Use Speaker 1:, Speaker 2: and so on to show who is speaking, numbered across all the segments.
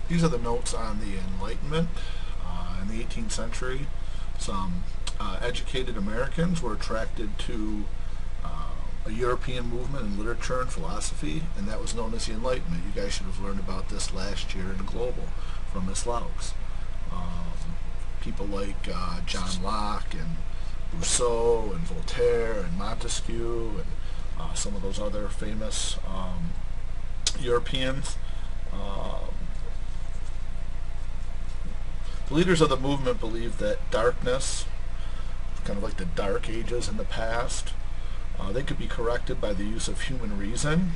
Speaker 1: These are the notes on the Enlightenment in the 18th century. Some educated Americans were attracted to a European movement in literature and philosophy, and that was known as the Enlightenment. You guys should have learned about this last year in Global from Miss Laux. People like John Locke and Rousseau and Voltaire and Montesquieu and some of those other famous Europeans. Um, the leaders of the movement believed that darkness, kind of like the Dark Ages in the past, they could be corrected by the use of human reason,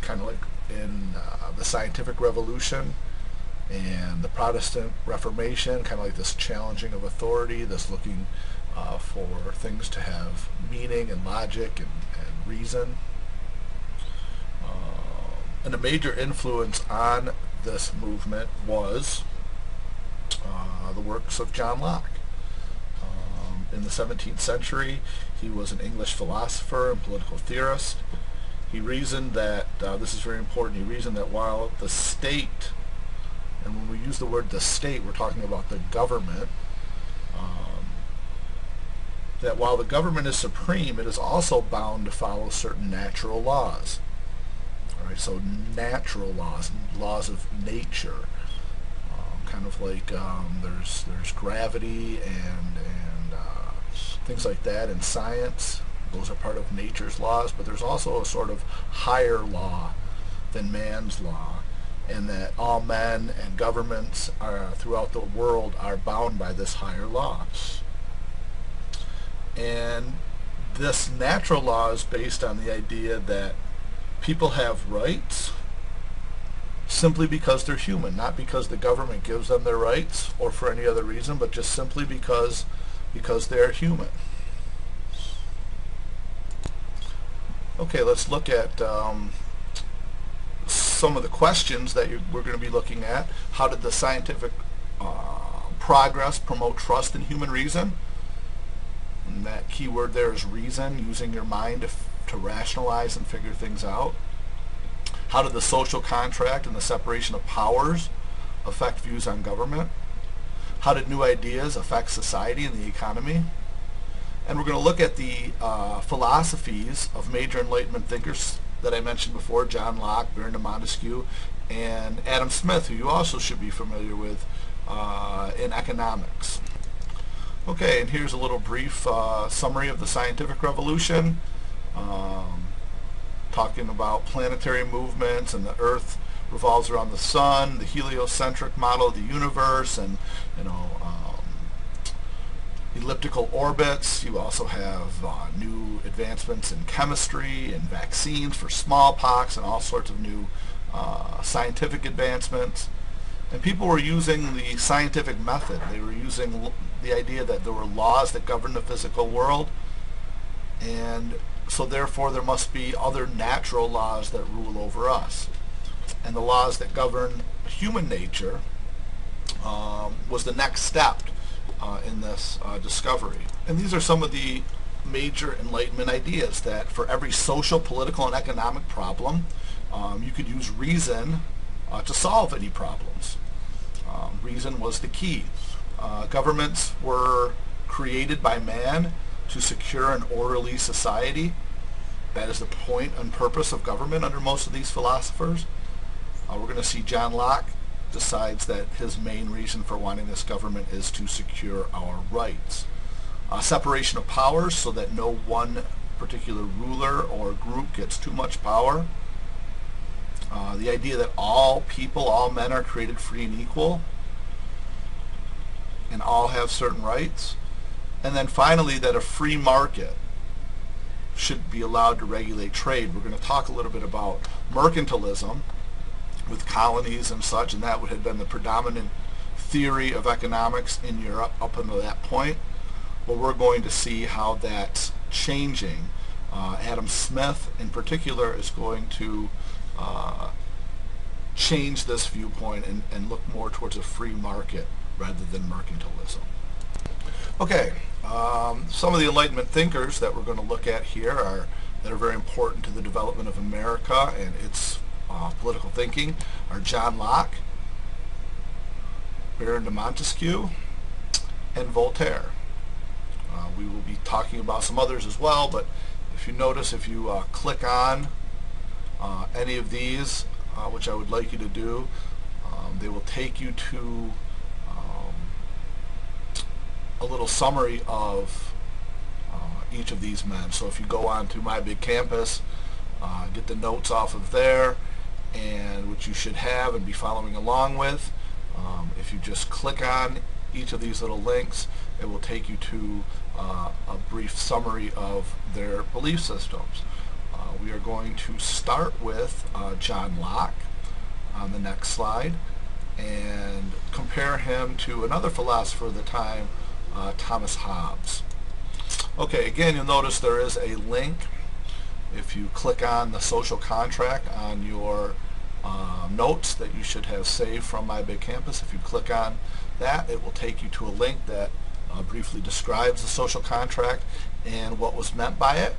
Speaker 1: kind of like in the scientific revolution and the Protestant Reformation, kind of like this challenging of authority, this looking for things to have meaning and logic and reason. And a major influence on this movement was the works of John Locke. In the 17th century, he was an English philosopher and political theorist. He reasoned that, this is very important, he reasoned that while the state, and when we use the word the state, we're talking about the government, that while the government is supreme, it is also bound to follow certain natural laws. All right, so natural laws, laws of nature, kind of like there's gravity and things like that in science. Those are part of nature's laws, but there's also a sort of higher law than man's law, and that all men and governments throughout the world are bound by this higher law. And this natural law is based on the idea that people have rights simply because they're human, not because the government gives them their rights or for any other reason, but just simply because they're human. Okay, let's look at some of the questions that we're going to be looking at. How did the scientific progress promote trust in human reason? And that key word there is reason, using your mind to rationalize and figure things out. How did the social contract and the separation of powers affect views on government? How did new ideas affect society and the economy? And we're going to look at the philosophies of major Enlightenment thinkers that I mentioned before, John Locke, Baron de Montesquieu, and Adam Smith, who you also should be familiar with in economics. Okay, and here's a little brief summary of the scientific revolution, talking about planetary movements and the Earth revolves around the sun, the heliocentric model of the universe, and elliptical orbits. You also have new advancements in chemistry and vaccines for smallpox and all sorts of new scientific advancements. And people were using the scientific method. They were using the idea that there were laws that govern the physical world, and so therefore there must be other natural laws that rule over us. And the laws that govern human nature was the next step in this discovery. And these are some of the major Enlightenment ideas, that for every social, political, and economic problem, you could use reason to solve any problems. Reason was the key. Governments were created by man to secure an orderly society. That is the point and purpose of government under most of these philosophers. We're going to see John Locke decides that his main reason for wanting this government is to secure our rights. Separation of powers, so that no one particular ruler or group gets too much power. The idea that all people, all men are created free and equal, and all have certain rights. And then finally, that a free market should be allowed to regulate trade. We're going to talk a little bit about mercantilism with colonies and such, and that would have been the predominant theory of economics in Europe up until that point. Well, we're going to see how that's changing. Adam Smith in particular is going to change this viewpoint and look more towards a free market rather than mercantilism. Okay, some of the Enlightenment thinkers that we're going to look at here that are very important to the development of America and its political thinking are John Locke, Baron de Montesquieu, and Voltaire. We will be talking about some others as well, but if you notice, if you click on any of these, which I would like you to do, they will take you to a little summary of each of these men. So if you go on to My Big Campus, get the notes off of there, and which you should have and be following along with. If you just click on each of these little links, it will take you to a brief summary of their belief systems. We are going to start with John Locke on the next slide and compare him to another philosopher of the time, Thomas Hobbes. Okay, again, you'll notice there is a link. If you click on the social contract on your notes that you should have saved from My Big Campus, if you click on that, it will take you to a link that briefly describes the social contract and what was meant by it.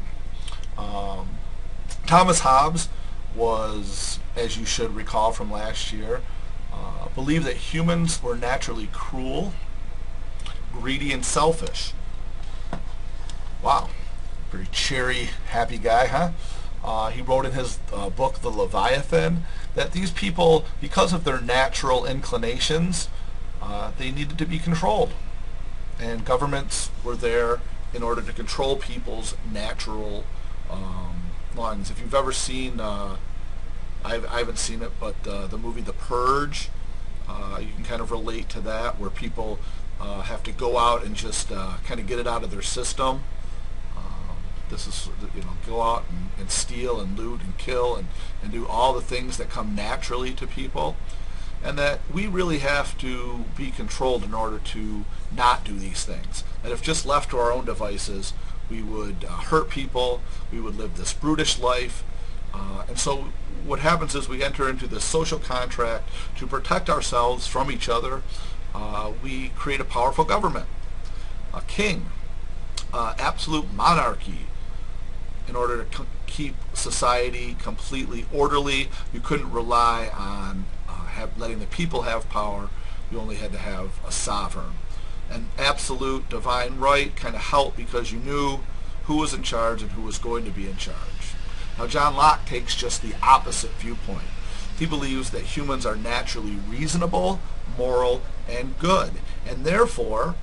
Speaker 1: Thomas Hobbes was, as you should recall from last year, believed that humans were naturally cruel, greedy, and selfish. Wow, pretty cheery, happy guy, huh? He wrote in his book, The Leviathan, that these people, because of their natural inclinations, they needed to be controlled. And governments were there in order to control people's natural longings. If you've ever seen, I haven't seen it, but the movie The Purge, you can kind of relate to that, where people have to go out and just kind of get it out of their system. This is, go out and steal and loot and kill and do all the things that come naturally to people. And that we really have to be controlled in order to not do these things. That if just left to our own devices, we would hurt people, we would live this brutish life. And so what happens is we enter into this social contract to protect ourselves from each other. We create a powerful government, a king, absolute monarchy. In order to keep society completely orderly, you couldn't rely on letting the people have power. You only had to have a sovereign. And absolute divine right kind of helped because you knew who was in charge and who was going to be in charge. Now John Locke takes just the opposite viewpoint. He believes that humans are naturally reasonable, moral, and good, and therefore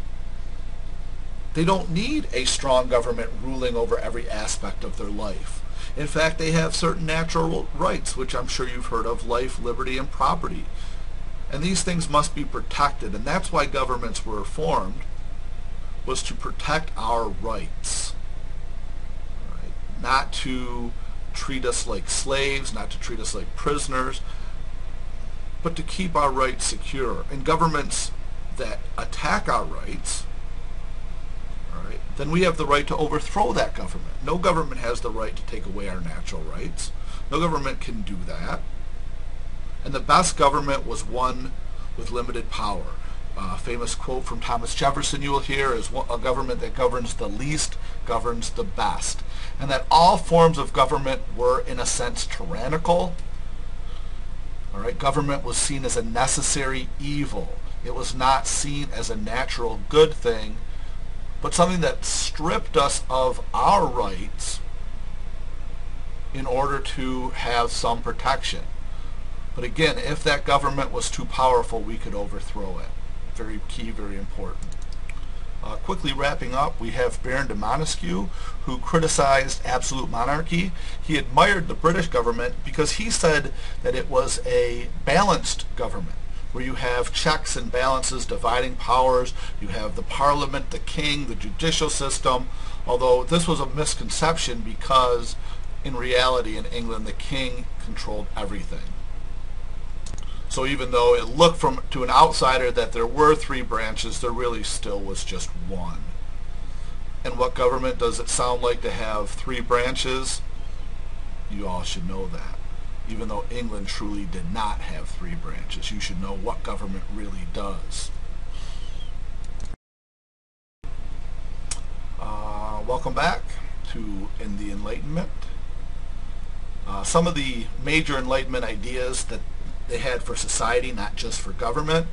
Speaker 1: they don't need a strong government ruling over every aspect of their life. In fact, they have certain natural rights, which I'm sure you've heard of: life, liberty, and property. And these things must be protected, and that's why governments were formed, was to protect our rights. Right? Not to treat us like slaves, not to treat us like prisoners, but to keep our rights secure. And governments that attack our rights, then we have the right to overthrow that government. No government has the right to take away our natural rights. No government can do that. And the best government was one with limited power. A famous quote from Thomas Jefferson you will hear is, a government that governs the least governs the best. And that all forms of government were, in a sense, tyrannical. All right, government was seen as a necessary evil. It was not seen as a natural good thing, but something that stripped us of our rights in order to have some protection. But again, if that government was too powerful, we could overthrow it. Very key, very important. Quickly wrapping up, we have Baron de Montesquieu, who criticized absolute monarchy. He admired the British government because he said that it was a balanced government, where you have checks and balances dividing powers. You have the parliament, the king, the judicial system, although this was a misconception because in reality in England the king controlled everything. So even though it looked to an outsider that there were three branches, there really still was just one. And what government does it sound like to have three branches? You all should know that. Even though England truly did not have three branches, you should know what government really does. Welcome back to In the Enlightenment. Some of the major Enlightenment ideas that they had for society, not just for government.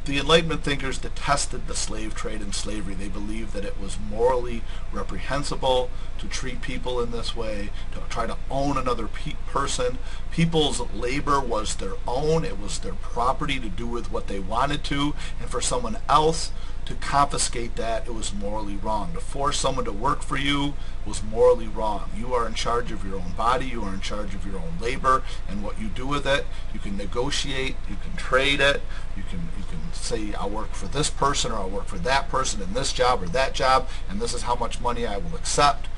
Speaker 1: The Enlightenment thinkers detested the slave trade and slavery. They believed that it was morally reprehensible to treat people in this way, to try to own another person. People's labor was their own. It was their property to do with what they wanted to. And for someone else to confiscate that, it was morally wrong. To force someone to work for you was morally wrong. You are in charge of your own body. You are in charge of your own labor and what you do with it. You can negotiate. You can trade it. You can say, I'll work for this person or I'll work for that person in this job or that job, and this is how much money I will accept.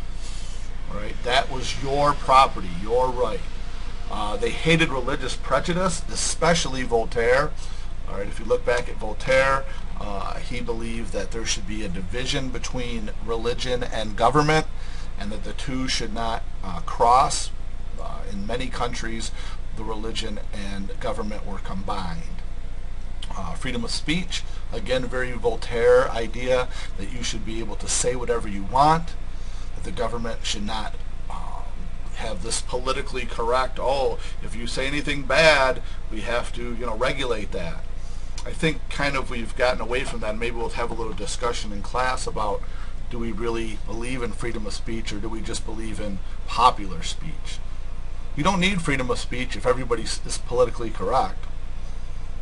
Speaker 1: All right, that was your property, your right. They hated religious prejudice, especially Voltaire. All right, if you look back at Voltaire, he believed that there should be a division between religion and government, and that the two should not cross. In many countries, the religion and government were combined. Freedom of speech, again, very Voltaire idea that you should be able to say whatever you want, that the government should not have this politically correct, if you say anything bad, we have to, regulate that. I think kind of we've gotten away from that. Maybe we'll have a little discussion in class about, do we really believe in freedom of speech or do we just believe in popular speech? You don't need freedom of speech if everybody is politically correct.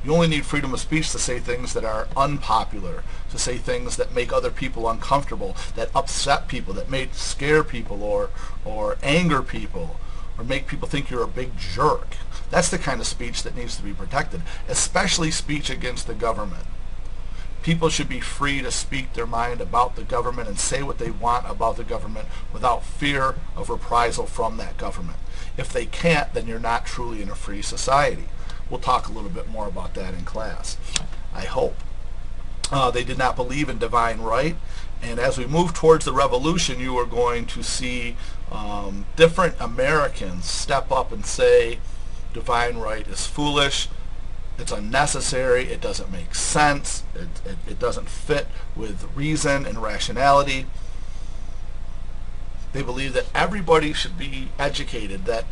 Speaker 1: You only need freedom of speech to say things that are unpopular, to say things that make other people uncomfortable, that upset people, that may scare people or anger people, or make people think you're a big jerk. That's the kind of speech that needs to be protected, especially speech against the government. People should be free to speak their mind about the government and say what they want about the government without fear of reprisal from that government. If they can't, then you're not truly in a free society. We'll talk a little bit more about that in class, I hope. They did not believe in divine right. And as we move towards the revolution, you are going to see different Americans step up and say divine right is foolish, it's unnecessary, it doesn't make sense, it doesn't fit with reason and rationality. They believed that everybody should be educated, that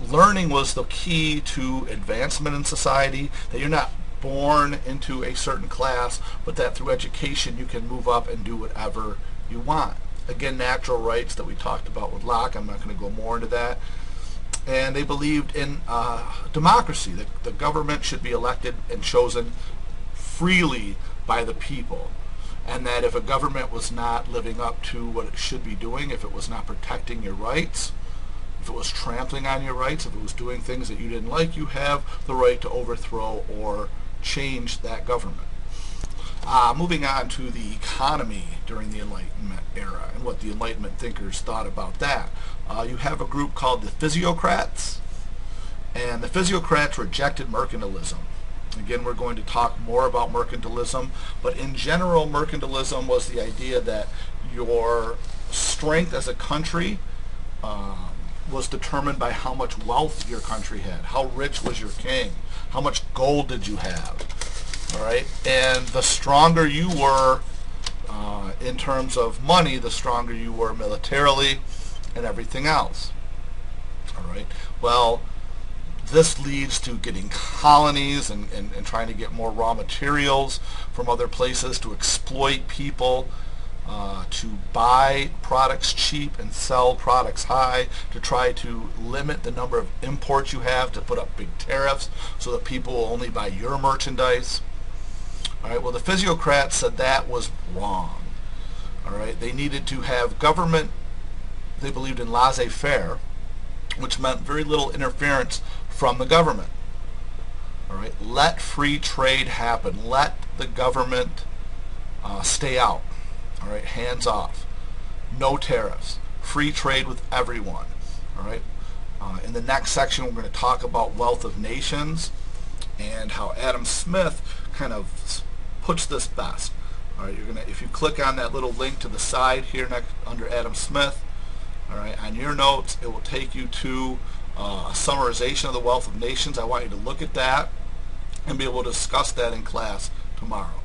Speaker 1: learning was the key to advancement in society, that you're not born into a certain class, but that through education you can move up and do whatever you want. Again, natural rights that we talked about with Locke, I'm not going to go more into that. And they believed in democracy, that the government should be elected and chosen freely by the people. And that if a government was not living up to what it should be doing, if it was not protecting your rights, if it was trampling on your rights, if it was doing things that you didn't like, you have the right to overthrow or change that government. Moving on to the economy during the Enlightenment era and what the Enlightenment thinkers thought about that. You have a group called the Physiocrats, and the Physiocrats rejected mercantilism. Again, we're going to talk more about mercantilism, but in general, mercantilism was the idea that your strength as a country was determined by how much wealth your country had. How rich was your king? How much gold did you have? All right, and the stronger you were in terms of money, the stronger you were militarily and everything else. All right, well, this leads to getting colonies and trying to get more raw materials from other places to exploit people, to buy products cheap and sell products high, to try to limit the number of imports you have, to put up big tariffs so that people will only buy your merchandise. All right, well, the Physiocrats said that was wrong. All right, they needed to have government. They believed in laissez-faire, which meant very little interference from the government. All right, let free trade happen. Let the government stay out. All right, hands off. No tariffs. Free trade with everyone. All right. In the next section, we're going to talk about wealth of nations and how Adam Smith kind of puts this best. All right, if you click on that little link to the side here next under Adam Smith, all right, on your notes, it will take you to a summarization of the wealth of nations. I want you to look at that and be able to discuss that in class tomorrow.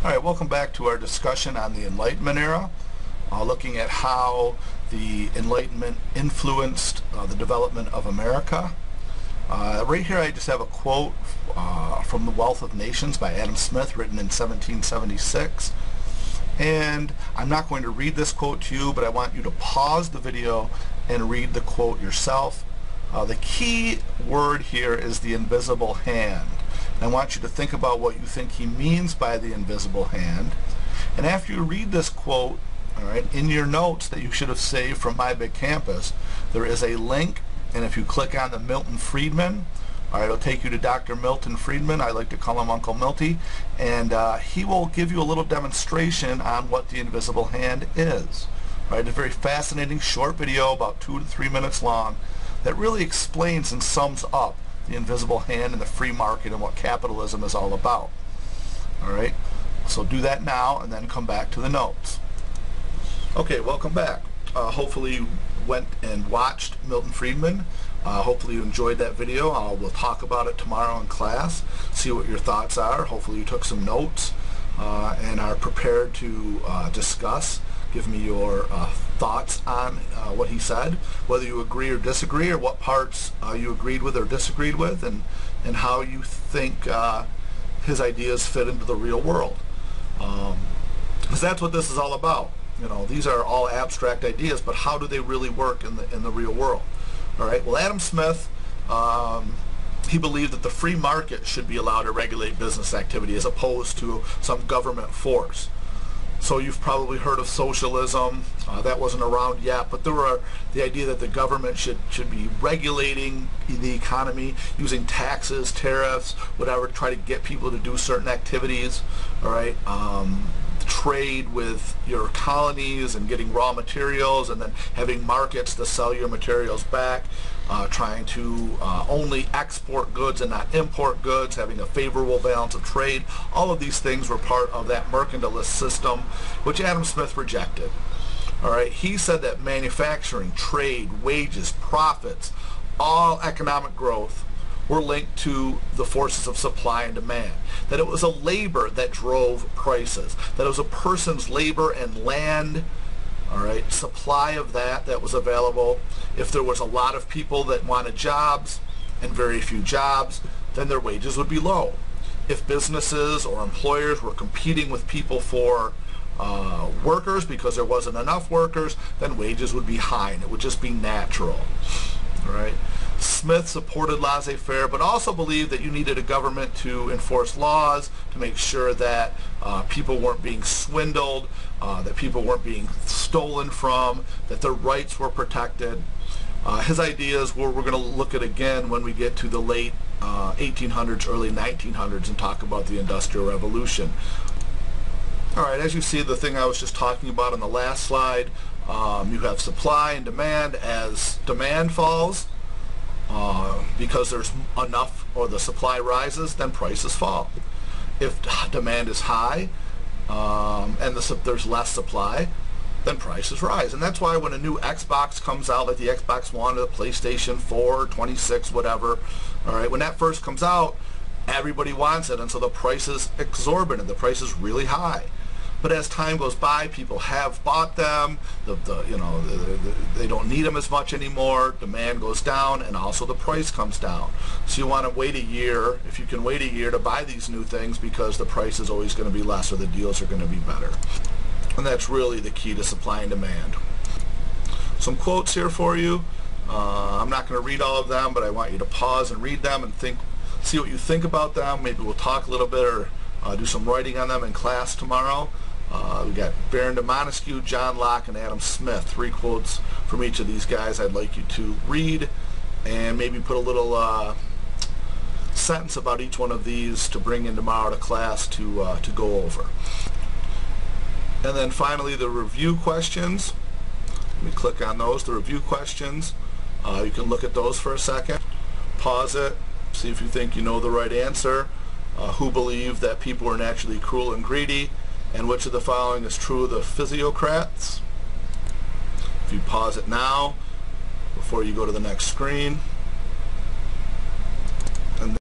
Speaker 1: All right, welcome back to our discussion on the Enlightenment era, looking at how the Enlightenment influenced the development of America. Right here I just have a quote from The Wealth of Nations by Adam Smith, written in 1776. And I'm not going to read this quote to you, but I want you to pause the video and read the quote yourself. The key word here is the invisible hand. And I want you to think about what you think he means by the invisible hand. And after you read this quote, all right, in your notes that you should have saved from My Big Campus, there is a link, and if you click on the Milton Friedman, all right, it'll take you to Dr. Milton Friedman. I like to call him Uncle Milty, and he will give you a little demonstration on what the invisible hand is. All right, a very fascinating short video, about 2 to 3 minutes long, that really explains and sums up the invisible hand and the free market and what capitalism is all about. All right, so do that now and then come back to the notes. Okay, welcome back. Hopefully you went and watched Milton Friedman. Hopefully you enjoyed that video. We'll talk about it tomorrow in class, see what your thoughts are. Hopefully you took some notes and are prepared to discuss. Give me your thoughts on what he said, whether you agree or disagree, or what parts you agreed with or disagreed with, and how you think his ideas fit into the real world. Because that's what this is all about. You know, these are all abstract ideas, but how do they really work in the real world? All right. Well, Adam Smith, he believed that the free market should be allowed to regulate business activity as opposed to some government force. So you've probably heard of socialism. That wasn't around yet, but there were the idea that the government should be regulating the economy using taxes, tariffs, whatever, to try to get people to do certain activities. All right. Trade with your colonies and getting raw materials, and then having markets to sell your materials back, trying to only export goods and not import goods, having a favorable balance of trade. All of these things were part of that mercantilist system, which Adam Smith rejected. All right, he said that manufacturing, trade, wages, profits, all economic growth were linked to the forces of supply and demand, that it was a labor that drove prices, that it was a person's labor and land, all right, supply of that was available. If there was a lot of people that wanted jobs and very few jobs, then their wages would be low. If businesses or employers were competing with people for workers because there wasn't enough workers, then wages would be high, and it would just be natural. All right. Smith supported laissez-faire, but also believed that you needed a government to enforce laws to make sure that people weren't being swindled, that people weren't being stolen from, that their rights were protected. His ideas we're going to look at again when we get to the late 1800s, early 1900s, and talk about the Industrial Revolution. All right, as you see, the thing I was just talking about on the last slide, you have supply and demand. As demand falls, because there's enough, or the supply rises, then prices fall. If demand is high and there's less supply, then prices rise. And that's why when a new Xbox comes out, like the Xbox One or the PlayStation 4, 26, whatever, all right, when that first comes out, everybody wants it, and so the price is exorbitant. The price is really high. But as time goes by, people have bought them. They don't need them as much anymore. Demand goes down, and also the price comes down. So you want to wait a year, if you can wait a year, to buy these new things, because the price is always going to be less, or the deals are going to be better. And that's really the key to supply and demand. Some quotes here for you. I'm not going to read all of them, but I want you to pause and read them and see what you think about them. Maybe we'll talk a little bit, or do some writing on them in class tomorrow. We got Baron de Montesquieu, John Locke, and Adam Smith. 3 quotes from each of these guys I'd like you to read, and maybe put a little sentence about each one of these to bring in tomorrow to class to go over. And then finally, the review questions. Let me click on those, the review questions. You can look at those for a second. Pause it, see if you think you know the right answer. Who believe that people are naturally cruel and greedy, and which of the following is true of the physiocrats? If you pause it now before you go to the next screen.